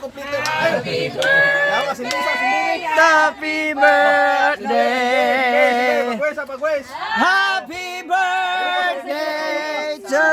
Happy birthday! Happy birthday! Happy birthday to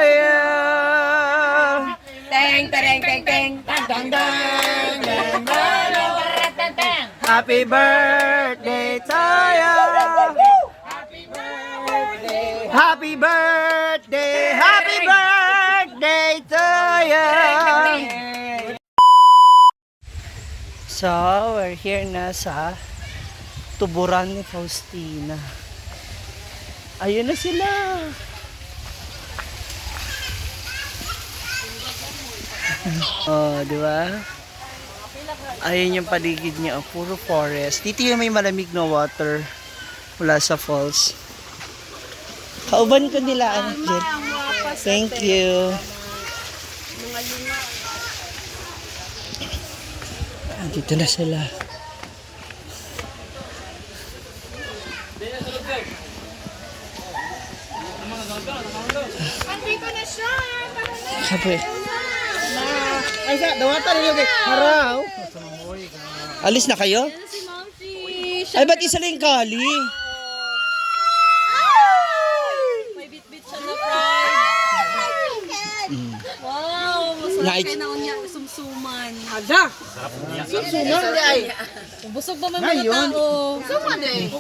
you! Teng, tereng, teng, teng, tang, tang, tang, tang, tang, tang. Happy birthday to you! Happy birthday! Happy birthday to you! So, we're here na sa tuburan ni Faustina. Ayun na sila. Oh, di ba? Ayun yung paligid niya, oh, puro forest. Dito yung may malamig na water mula sa falls. Kauban ko nila, anak Jen. Thank you. Dito na sila. Andito na siya! Sabi. Ay, sa dawatan niyo kay Haraw. Alis na kayo? Si Momsi! Ay, ba't isa lang yung kali? May bit-bit siya na fried. Wow! Masarap Nice. kayo na unya sumsuman. Ada. Susunan di ay. Busog ba may mga tao? Suman eh!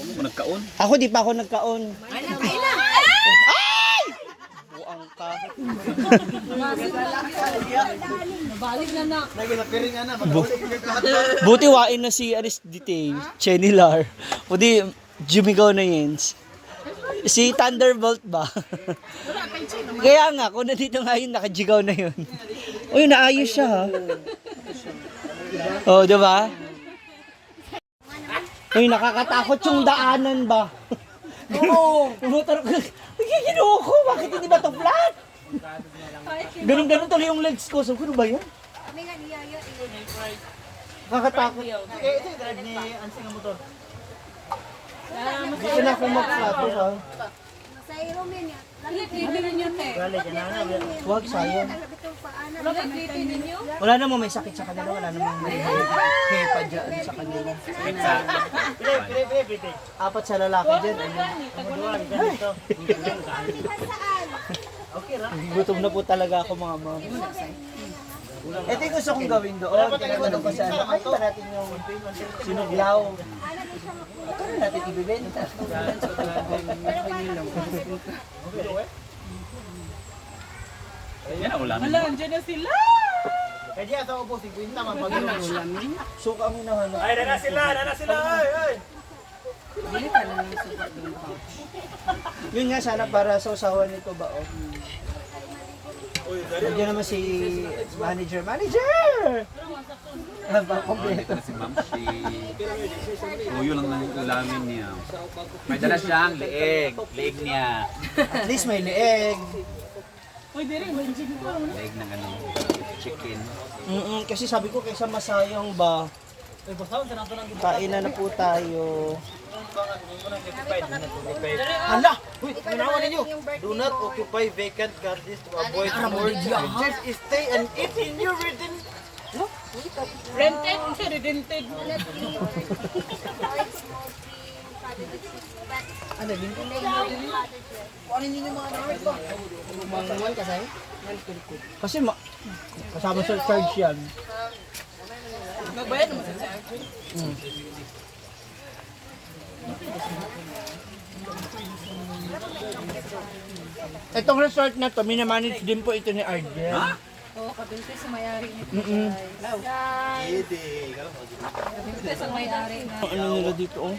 Ako, di pa ako nagkaon. Ay! Buang ka. Nabalik na na. Buti wain na si Aristide, Chenilar. O di, jumigaw na Yens. Si Thunderbolt ba? Kaya nga, kung nandito nga yun, nakajigaw na yun. Uy, naayos siya ha. Oh, di ba? Uy, nakakatakot yung daanan ba? Oo. Motor ko. Ginuho ko, bakit hindi ba ito flat? Ganun-ganun tuloy yung legs ko. So, ano ba yan? Nakakatakot. Ito yung drive ni Ansing ang motor. Dito na ako mag-flato ha. Nalitin ninyo, te. Huwag, sayang. Nalitin ninyo? Wala namang may sakit sa kanila. Wala namang may hepa dyan sa kanila. Apat sa lalaki dyan. Gutom na po talaga ako mga ma'am. Ito yung gusto kong gawin doon. Tinatanong ko sa ano. Ay, ba natin yung sinuglaw? Ito na natin ibibenta. Hala, andyan na sila! Kaya di ata upo 50 man pag ulamin. Suka ang hinahanap. Ay, nana sila, ay, ay. Yun nga sana para sa usawan nito ba? Oh. Nandiyan naman si manager. Manager! Kompleto. Si Ma'am si Tuyo lang ng ulamin niya. May dala siyang leeg niya. At least may leeg. Leeg ng ano, chicken. Kasi sabi ko kaysa masayang ba, kainan na po tayo. Hala! Uy, ginawa ninyo. Do not occupy vacant gardens to avoid more changes. Stay and eat in your written. Rented? Rented. Ano din? Ano ninyo mga namit ba? Manguan ka sa'yo? Kasi kasama sa charge yan. Magbayad naman sa Itong resort na to, minamanage din po ito ni Argel. Oo, kabinte sa may-ari nito. Hindi. Kabinte sa may-ari na. Ano nila dito oh?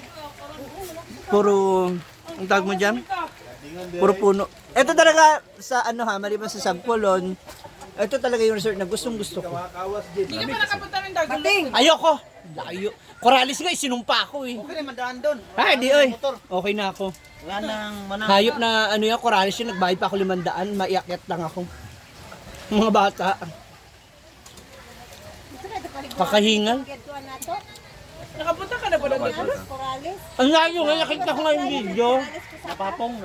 Puro, ang tawag mo dyan? Puro puno. Ito talaga sa ano ha, maliban sa Sagpolon, ito talaga yung resort na gustong gusto ko. Hindi ka pa nakapunta ng Dagulo. Ayoko! Layo. Coralis nga, sinumpa ako eh. Okay naman daan doon. Ah, di oy. Okay na ako. Wala nang manang. Hayop na ano yan, Coralis yun, nagbayad pa ako 500, maiakyat lang ako. Mga bata. Kakahingal. Nakapunta ka na ba doon? Ang layo nga, nakita ko nga yung video. Napapong.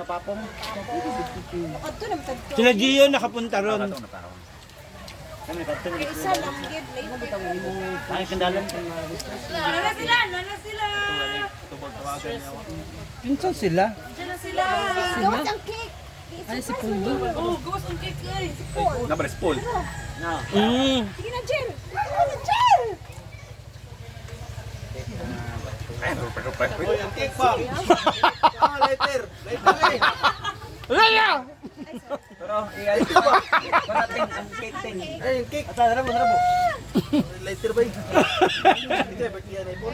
Sila Gio nakapunta ron. Isa lang gid late. Ay, kandalan. Lala sila. Pinsan sila. Gawas ang cake. Ay, si Pundo. Oh, gawas ang cake guys. Si Paul. Nabalis, Paul. Sige na, Jill. Sige na, Jill. Uy, ang cake pa. Lighter. Lighter eh. Pero, iyan pa. Parating ang cake ting. Ay, yung cake. Tara mo. Lighter ba yun? Ito, birthday yan eh, Paul.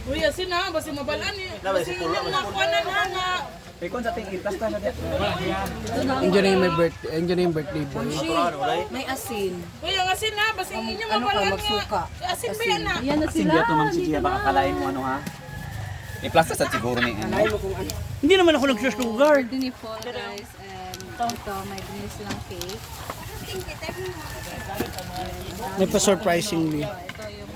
Uy, asin na, basi mabalaan eh. Labay, si Basi Paul. yung nakuha na nga. Eh, kung sa ting itas na dyan. Enjoy na yung birthday boy. May asin. Uy, ang asin na, basi inyo mabalaan nga. Asin ba yan na? Yan na Asin sila. dyan to, Ma'am Sigia. Baka kalain mo ano ha? I-plus sa siguro ni ano. Hindi naman ako nagsusugar. Birthday ni Paul guys. And ito, may binis lang cake. May pa-surprisingly. Ito yung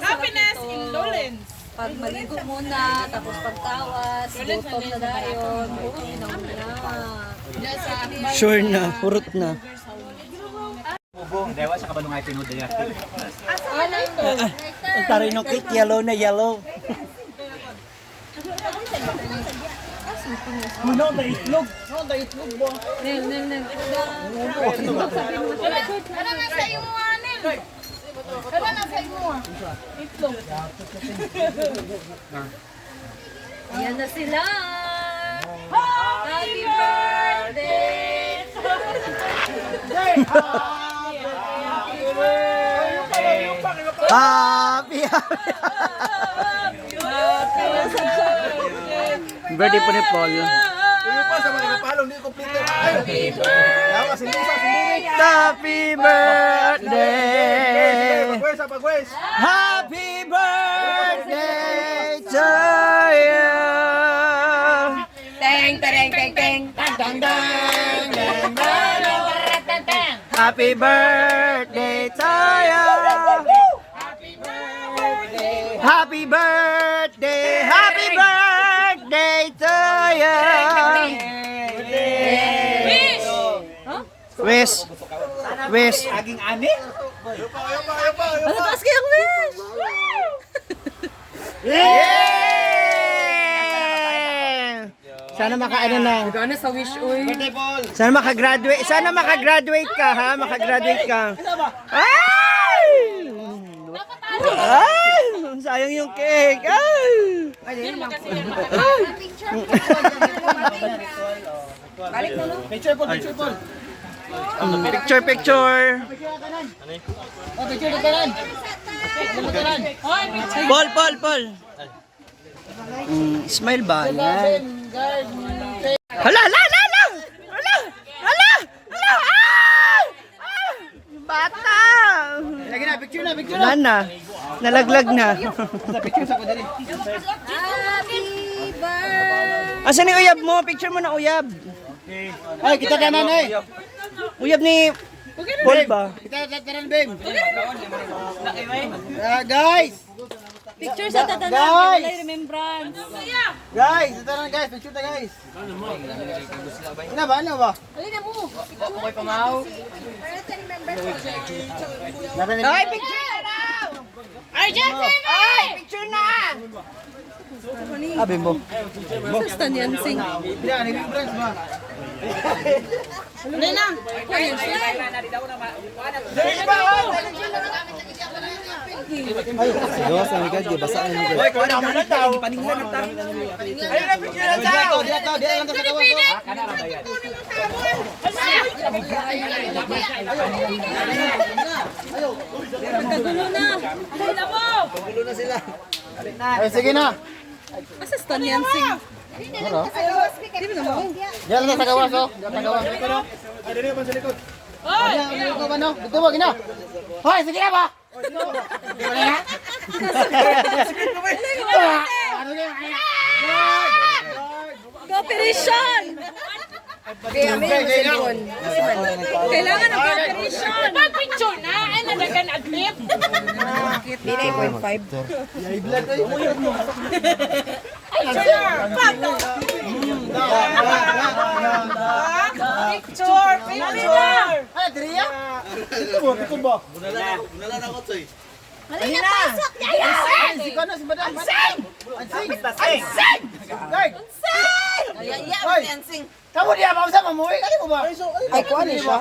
Happiness indolence. pag maligo muna, tapos pagtawas, gutom na dayon, inom na. Sure na, hurot na. Ubo, dewa sa kabalungay tinuod niya. Ang taray ng cake, yellow na yellow. Nel. Ano na sa iyo mo, Anel? Ano na sa iyo mo? Yan na sila! Happy birthday! Happy, birthday po ni Paul. Tuyo pa sa mga napalong, di kompleto. Happy birthday! Yawa, simbungay. Happy birthday! Pagwes. Happy birthday to you! Teng, tereng, teng, teng. Tang, tang, tang. Tang, tang, tang, tang. Happy birthday to you! Happy birthday! Happy birthday to you! Wish! Wish! Aging ani? Mataas kayang wish! Yay! Sana makaano na. Ano sa wish, uy? Birthday, Paul. Sana makagraduate. Sana makagraduate ka, ha? Makagraduate ka. Ay! Ay! Sayang yung cake. Ay! Picture, Paul. Picture, Paul. Picture, picture. Oh, picture na kanan. Paul. Smile ba? Yan. Hala! Ah! Bata! Lagi na, picture na. Wala na. Nalaglag na. Picture sa ko dali. Happy birthday. Asan yung uyab mo? Picture mo na uyab. Ay, kita kanan eh. Uyab ni Paul ba? Kita kanan, babe. Guys! Picture sa tatanan, Guys! walay remembrance. Guys, ito na guys. Picture na guys. Ano ba? Alin na mo. Okay pa mau. Para sa remember ko. Ay, picture na daw! Ay, Jeffrey! Ay! Picture na! Sabi mo. Sa Stan Yansing. Yan, remembrance ba? Ayos, ang ligad, di basaan mo. Hoy, kuha na mo na daw. Paninglan ng tayo. Ayun na, picture na daw. Dito lang sa kawas. Kana ra ba yan? Ay, sige na. Sa Stan Yansing. Diyan lang sa kawas, oh. Diyan sa kawas. Ay, dali ba sa likod? Hoy! Dito ba, no? Dito ba, gina? Hoy, sige na ba? Cooperation! Kailangan ng cooperation! Pag-picture na, ay nalagan aglip. Ay, blood, ay. Picture! Picture! Halina, pasok! Yaya! Kamu dia mau sama mo? Kali mo ba? Ay, kuha niya siya.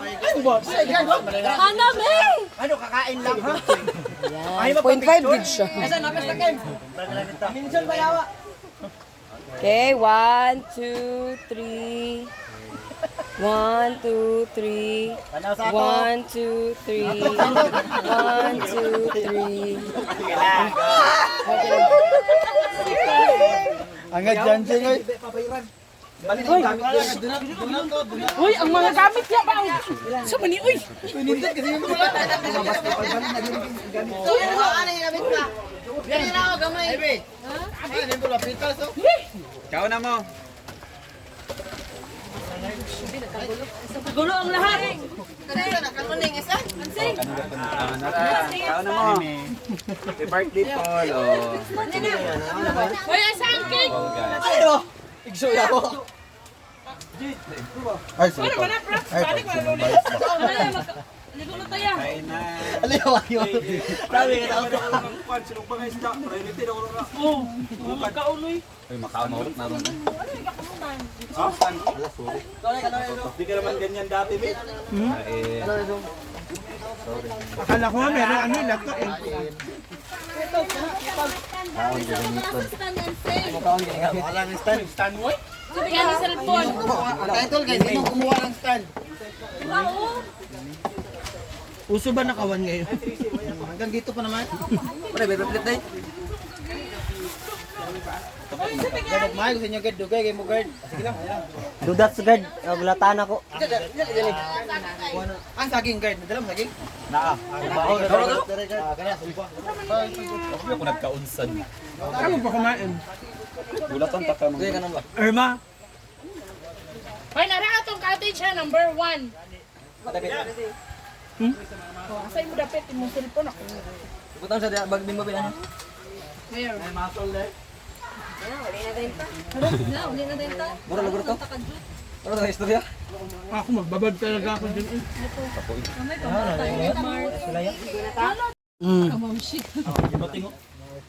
Ano, May? Ano kakain lang ha? Ay, 0.5 gig siya. Minsan bayawa. Okay, 1, 2, 3. 1, 2, 3. 1, 2, 3. 1, 2, 3. Angad dyan siya. Uy, ang mga gamit niya ba? Sa mani, uy! Ikaw na mo. Gulo ang lahat! Ikaw na mo. Happy birthday, Paul. Oh. Uy, asan cake? Ay, Ano ba na, Prof? Balik mo na lulit. Ligo na tayo. Kain na. Oo, magkauloy. Uy, makaamawat na ron. akala ko nga meron ano yung laptop eh. Wala ng stand. Stand mo eh? Kaya ni cellphone. Title guys, sino kumuha ng stand? Uso ba nakawan ngayon? Hanggang dito pa naman. Gabag mahal, gusto nyo guard, dugay, kayo mo guard. Sige lang, ayan lang. Dudat sa guard. Gulatan ako. Ang saging guard, nadala mo saging? Ako nagkaunsan. Ano pa kumain? Bulatan pa ka mga. Irma? Hoy, nara atong cottage ha, number 1. Asay mo dapat imong cellphone ako. Butang sa bag din mo pinano. Where? Mura lugro to. Mura to istorya. Ako magbabad talaga ako dun eh.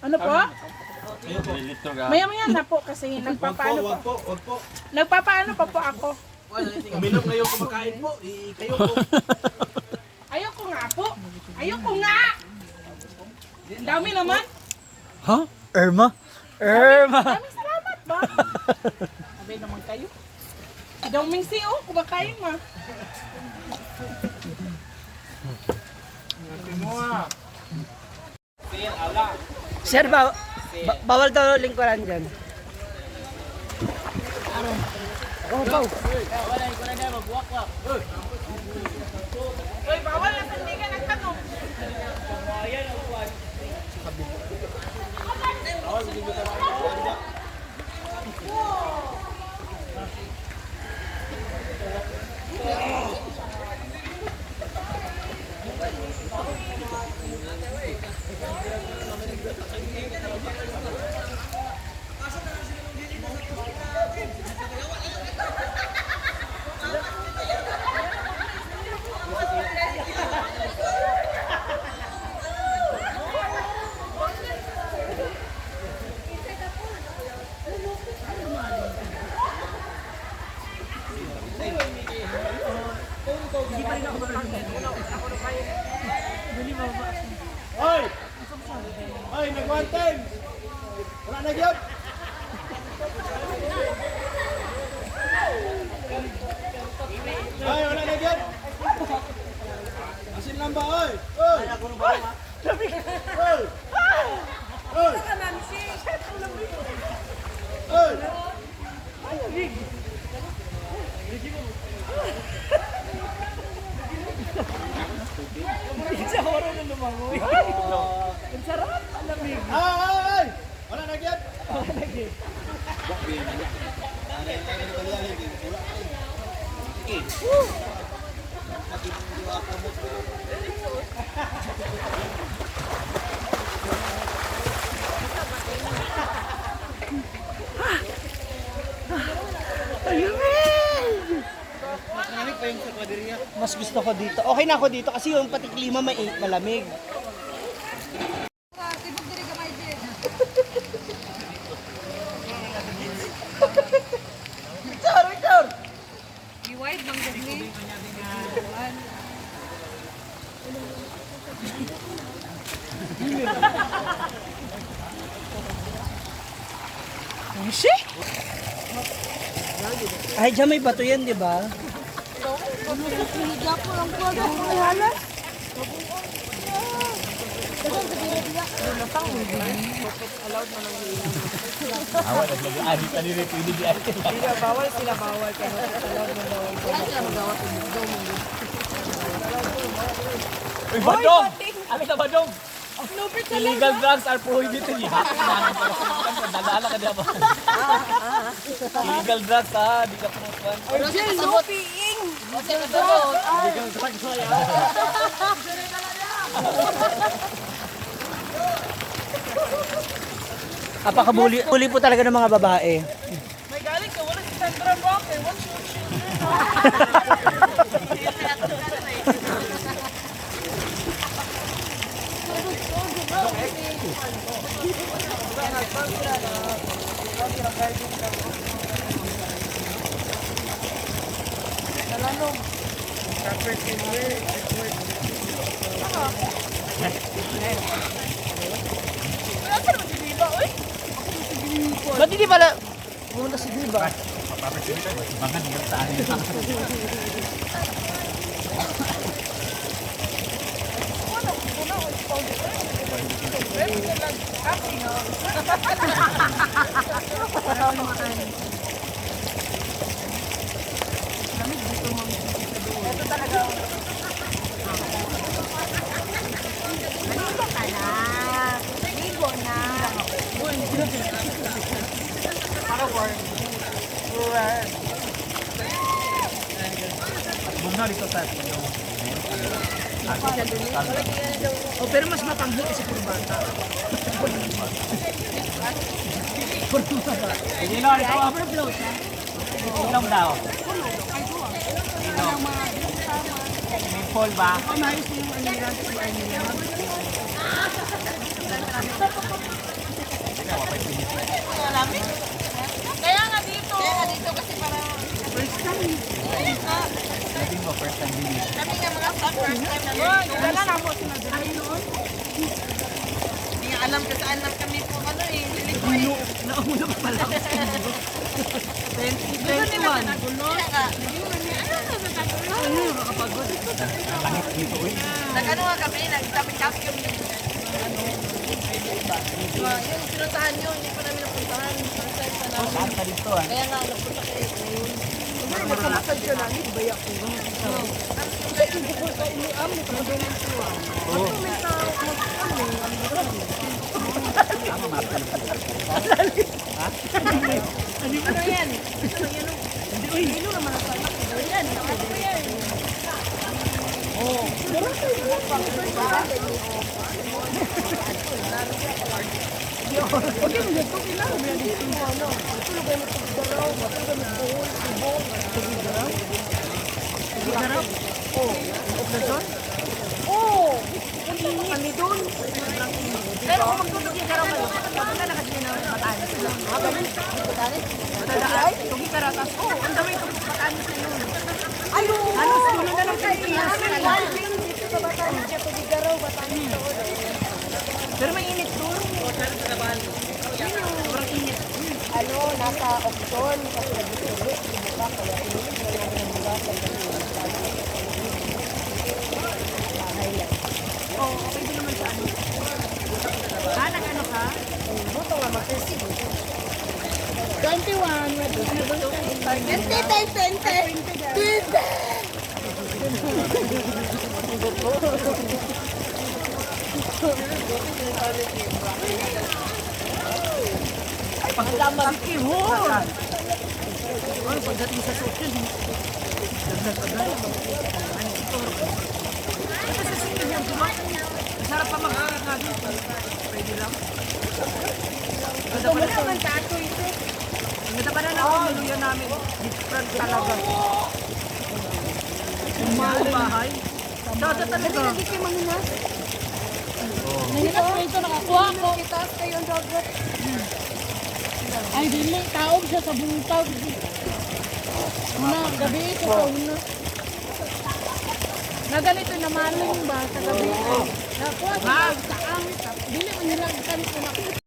Ano po? Maya-maya na po kasi nagpapaano po. Wag po. Nagpapaano pa po ako. Uminom ngayon kumakain po. Kayo po. Ayoko nga po. Ayoko nga! Ang dami naman. Ha? Irma? Irma! Maraming salamat ba? Sabi naman kayo. Daw Mingsi oh, kumakain ma. Sir, bawal daw lingkuran dyan. Uy, bawal na hindi ka nagtanong. Hoy! Hoy, nag-one time! Wala na gyud. Hoy, wala na gyud. Asin lang ba, hoy? Hoy! Hoy! Hoy! Hoy! Ay! Wala na gyud. Mas gusto ko dito. Okay na ako dito kasi yung pati klima malamig. Wide bang gani? Ushi? Ay, dyan may bato yan, di ba? Uy, badong! Ano sa badong? Illegal drugs are prohibited. Nag-aala ka diba? Illegal drugs ha, di ka punutuan. Apakabuli po talaga ng mga babae. May galing ka, wala si Sandra Rock eh. What's your Ba't hindi pala pumunta si Diva? Oh, pero mas mapanghit si Kurbata. Inom, ito overflow siya. Inom daw. Inom. May fall ba? Kaya nga dito kasi para Naging mo first time din. kami nga mga staff first time na yun. Dala na mo sinadali noon. Hindi nga alam kung saan lang kami po ano eh. Nauna pa pala. 2021. Nag-ano nga kami, nag-tabi-tabi yung yung pinuntahan nyo, hindi pa namin napuntahan. First time pa namin. Saan ka dito ah? Kaya nga, nagpunta kayo ngayon. Nakamatag ka namin, baya ko. Ano yan? Ano naman ang salak? Yan, ano yan? Pero kung magtutog yung garaw kayo, kapag na nakasili na ng Batanes. Batanes? Tugi Karatas. Oo, ang dami itong Batanes na yun. Ayun! Ano sa ulo na ng Pilipinas? Pero may init doon. Sobrang init. Ano, nasa option, kasi nag-ulit, diba? Kaya inulit na namin ang diba? Oo, okay din naman sa ano. Nag-ano ka? Buto nga mag-receive. Ay, pagdating sa social, dagdag agad. Ito sa social yan, diba? Masarap pa mag-akakado. Pwede lang. Ito mo naman tato ito. Ganda pa na lang yung luya namin. Different talaga. bahay. Dada talaga. Hindi kayo manginas. Nanginas ko ito, nakakuha ko. Itaas kayo ang dagat. Ay, dili, taog siya sa bungtag. Una, gabi ito sa una. Na ganito na maling ba sa gabi? Nakuha sa taang. Dili, manilagkan ko na.